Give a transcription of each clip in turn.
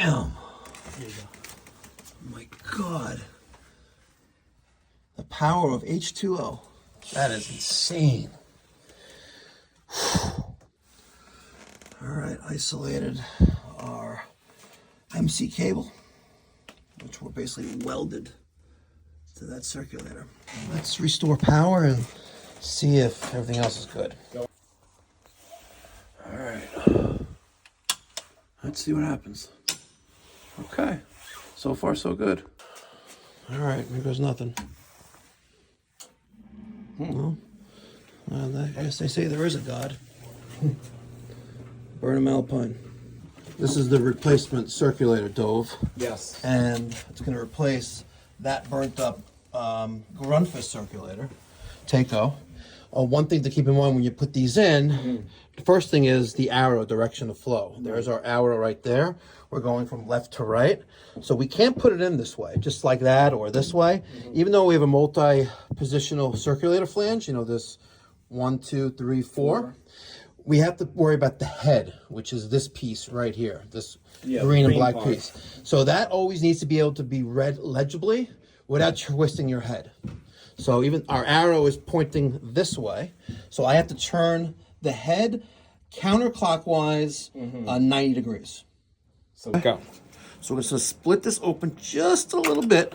Damn. There you go. Oh my God. The power of H2O. That is insane. All right, isolated our MC cable, which were basically welded to that circulator. Let's restore power and see if everything else is good. All right. Let's see what happens. Okay. So far, so good. All right, here goes nothing. Well, I guess they say there is a God. Burnham Alpine. This is the replacement circulator dove. Yes. And it's going to replace that burnt up Grunfist circulator, Taco. One thing to keep in mind when you put these in, the first thing is the arrow direction of flow. There's our arrow right there. We're going from left to right. So we can't put it in this way, just like that or this way. Even though we have a multi-positional circulator flange, you know, this 1, 2, 3, 4. We have to worry about the head, which is this piece right here, this green and black piece. So that always needs to be able to be read legibly without twisting your head. So even our arrow is pointing this way. So I have to turn the head counterclockwise 90 degrees. So go. So we're just going to split this open just a little bit.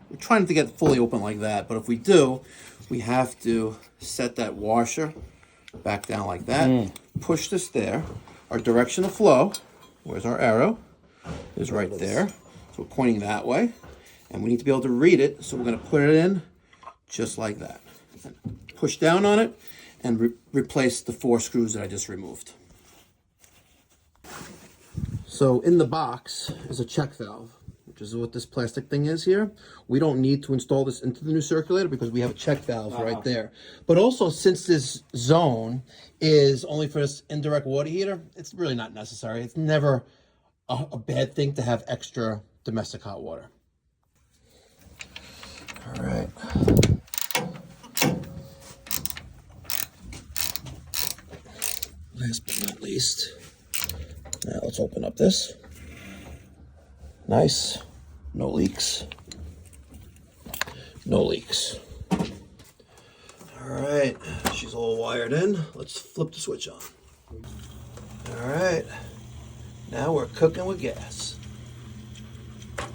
We're trying to get it fully open like that, but if we do, we have to set that washer back down like that. Push this there. Our direction of flow, where's our arrow, is right there. So we're pointing that way. And we need to be able to read it, so we're going to put it in just like that. And push down on it and replace the 4 screws that I just removed. So in the box is a check valve, which is what this plastic thing is here. We don't need to install this into the new circulator because we have a check valve right there. But also, since this zone is only for this indirect water heater, it's really not necessary. It's never a bad thing to have extra domestic hot water. All right. Last but not least, now let's open up this. Nice. No leaks. No leaks. All right. She's all wired in. Let's flip the switch on. All right. Now we're cooking with gas.